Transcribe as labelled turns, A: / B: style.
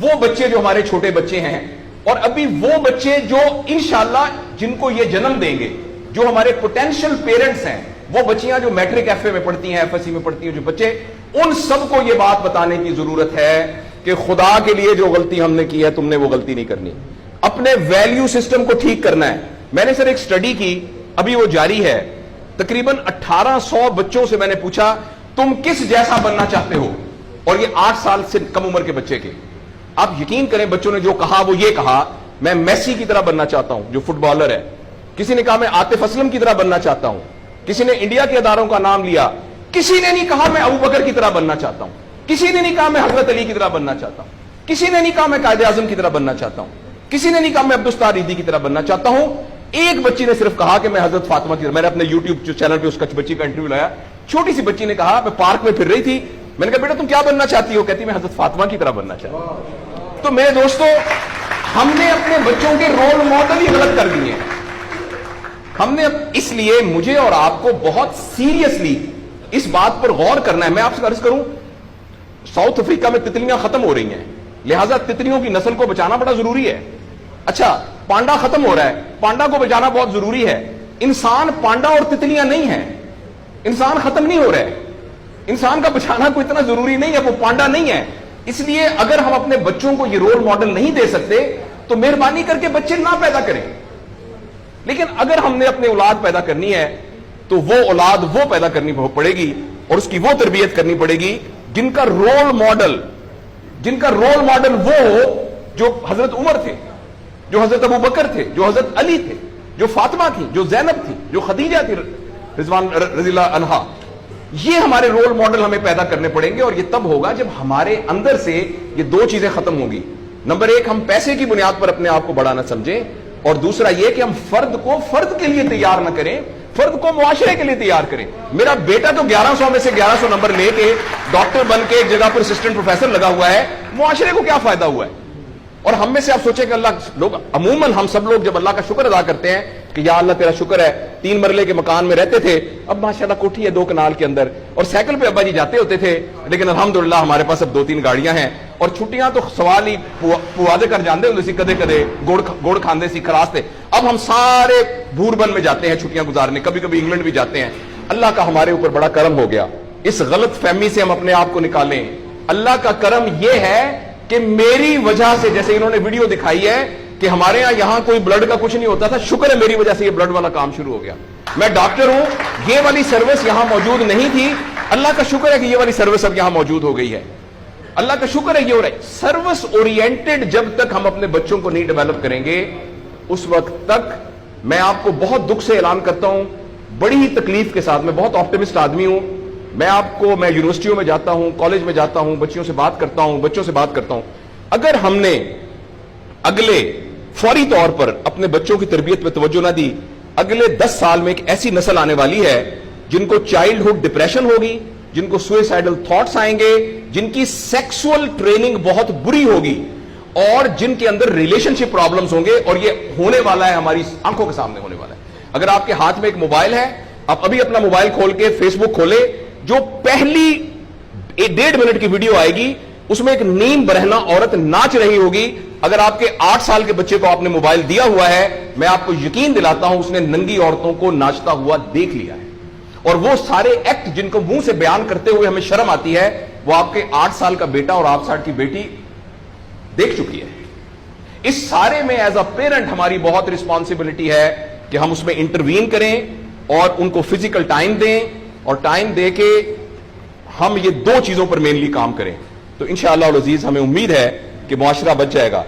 A: وہ بچے جو ہمارے چھوٹے بچے ہیں اور ابھی وہ بچے جو انشاءاللہ جن کو یہ جنم دیں گے, جو ہمارے پوٹینشیل پیرنٹس ہیں, وہ بچیاں جو میٹرک ایف اے میں پڑھتی ہیں, ایف ایس سی میں پڑھتی ہیں, جو بچے, ان سب کو یہ بات بتانے کی ضرورت ہے کہ خدا کے لیے جو غلطی ہم نے کی ہے تم نے وہ غلطی نہیں کرنی. اپنے ویلیو سسٹم کو ٹھیک کرنا ہے. میں نے سر ایک سٹڈی کی, ابھی وہ جاری ہے, تقریباً 1800 بچوں سے میں نے پوچھا تم کس جیسا بننا چاہتے ہو, اور یہ 8 سال سے کم عمر کے بچے کے. آپ یقین کریں بچوں نے جو کہا وہ یہ کہا میں میسی کی طرح بننا چاہتا ہوں جو فٹ بالر ہے, کسی نے کہا میں عاطف اسلم کی طرح بننا چاہتا ہوں, کسی نے انڈیا کے اداروں کا نام لیا, کسی نے نہیں کہا میں ابو بکر کی طرح بننا چاہتا ہوں, کسی نے نہیں کہا میں حضرت علی کی طرح بننا چاہتا ہوں, کسی نے نہیں کہا میں قائد اعظم کی طرح بننا چاہتا ہوں, کسی نے نہیں کہا میں عبدالستار ریدی کی طرح بننا چاہتا ہوں. ایک بچی نے صرف کہا کہ میں حضرت فاطمہ کی طرح. میں نے اپنے یوٹیوب چینل پہ اس بچی کا انٹرویو لایا, چھوٹی سی بچی نے کہا میں پارک میں پھر رہی تھی, میں نے کہا بیٹا تم کیا بننا چاہتی ہو, کہتی میں حضرت فاطمہ کی طرح بننا چاہتی ہوں. تو میرے دوستو, ہم نے اپنے بچوں کے رول ماڈل ہی غلط کر دیے. ہم نے, اس لیے مجھے اور آپ کو بہت سیریسلی اس بات پر غور کرنا ہے. میں آپ سے عرض کروں, ساؤتھ افریقہ میں تتلیاں ختم ہو رہی ہیں, لہٰذا تتلیوں کی نسل کو بچانا بڑا ضروری ہے. اچھا پانڈا ختم ہو رہا ہے, پانڈا کو بچانا بہت ضروری ہے. انسان پانڈا اور تتلیاں نہیں ہیں, انسان ختم نہیں ہو رہا ہے, انسان کا بچانا کوئی اتنا ضروری نہیں ہے, وہ پانڈا نہیں ہے. اس لیے اگر ہم اپنے بچوں کو یہ رول ماڈل نہیں دے سکتے تو مہربانی کر کے بچے نہ پیدا کریں. لیکن اگر ہم نے اپنی اولاد پیدا کرنی ہے تو وہ اولاد وہ پیدا کرنی پڑے گی اور اس کی وہ تربیت کرنی پڑے گی جن کا رول ماڈل وہ ہو جو حضرت عمر تھے, جو حضرت ابو بکر تھے, جو حضرت علی تھے, جو فاطمہ تھی, جو زینب تھی, جو خدیجہ تھی رضوان رضی اللہ عنہا. یہ ہمارے رول ماڈل ہمیں پیدا کرنے پڑیں گے, اور یہ تب ہوگا جب ہمارے اندر سے یہ دو چیزیں ختم ہوں گی. نمبر 1, ہم پیسے کی بنیاد پر اپنے آپ کو بڑا نہ سمجھیں, اور دوسرا یہ کہ ہم فرد کو فرد کے لیے تیار نہ کریں, فرد کو معاشرے کے لیے تیار کریں. میرا بیٹا تو 1100 میں سے 1100 نمبر لے کے ڈاکٹر بن کے ایک جگہ پر اسسٹنٹ پروفیسر لگا ہوا ہے, معاشرے کو کیا فائدہ ہوا ہے؟ اور ہم میں سے آپ سوچیں کہ اللہ عموماً ہم سب لوگ جب اللہ کا شکر ادا کرتے ہیں کہ یا اللہ تیرا شکر ہے, 3 مرلے کے مکان میں رہتے تھے, اب ماشاءاللہ کوٹھی ہے 2 کنال کے اندر, اور سائیکل پہ ابا جی جاتے ہوتے تھے, لیکن الحمدللہ ہمارے پاس اب 2-3 گاڑیاں ہیں, اور چھٹیاں تو سوال ہی پوادے کر جاندے ہوتے سی, کدے کدے گوڑ کھاندے سی, خراستے. اب ہم سارے بھوربن میں جاتے ہیں چھٹیاں گزارنے, کبھی کبھی انگلینڈ بھی جاتے ہیں. اللہ کا ہمارے اوپر بڑا کرم ہو گیا. اس غلط فہمی سے ہم اپنے آپ کو نکالیں. اللہ کا کرم یہ ہے کہ میری وجہ سے, جیسے انہوں نے ویڈیو دکھائی ہے کہ ہمارے یہاں کوئی بلڈ کا کچھ نہیں ہوتا تھا, شکر ہے میری وجہ سے یہ بلڈ والا کام شروع ہو گیا. میں ڈاکٹر ہوں, یہ والی سروس یہاں موجود نہیں تھی, اللہ کا شکر ہے کہ یہ والی سروس اب یہاں موجود ہو گئی ہے. اللہ کا شکر ہے یہ ہو رہا ہے. سروس اورینٹڈ جب تک ہم اپنے بچوں کو نہیں ڈیولپ کریں گے, اس وقت تک میں آپ کو بہت دکھ سے اعلان کرتا ہوں, بڑی ہی تکلیف کے ساتھ, میں بہت آپٹمسٹ آدمی ہوں, میں یونیورسٹیوں میں جاتا ہوں, کالج میں جاتا ہوں, بچوں سے بات کرتا ہوں, اگر ہم نے اگلے فوری طور پر اپنے بچوں کی تربیت پہ توجہ نہ دی, اگلے 10 سال میں ایک ایسی نسل آنے والی ہے جن کو چائلڈہڈ ڈپریشن ہوگی, جن کو سوئسائڈل تھاٹس آئیں گے, جن کی سیکسول ٹریننگ بہت بری ہوگی, اور جن کے اندر ریلیشن شپ پرابلمز ہوں گے. اور یہ ہونے والا ہے, ہماری آنکھوں کے سامنے ہونے والا ہے. اگر آپ کے ہاتھ میں ایک موبائل ہے, آپ ابھی اپنا موبائل کھول کے فیس بک کھولے, جو پہلی 1.5 منٹ کی ویڈیو آئے گی اس میں ایک نیم برہنہ عورت ناچ رہی ہوگی. اگر آپ کے 8 سال کے بچے کو آپ نے موبائل دیا ہوا ہے, میں آپ کو یقین دلاتا ہوں اس نے ننگی عورتوں کو ناچتا ہوا دیکھ لیا ہے, اور وہ سارے ایکٹ جن کو منہ سے بیان کرتے ہوئے ہمیں شرم آتی ہے, وہ آپ کے 8 سال کا بیٹا اور 8 سال کی بیٹی دیکھ چکی ہے. اس سارے میں ایز اے پیرنٹ ہماری بہت رسپانسبلٹی ہے کہ ہم اس میں انٹروین کریں اور ان کو فزیکل ٹائم دیں, اور ٹائم دے کے ہم یہ 2 چیزوں پر مینلی کام کریں. تو انشاءاللہ العزیز ہمیں امید ہے کہ معاشرہ بچ جائے گا.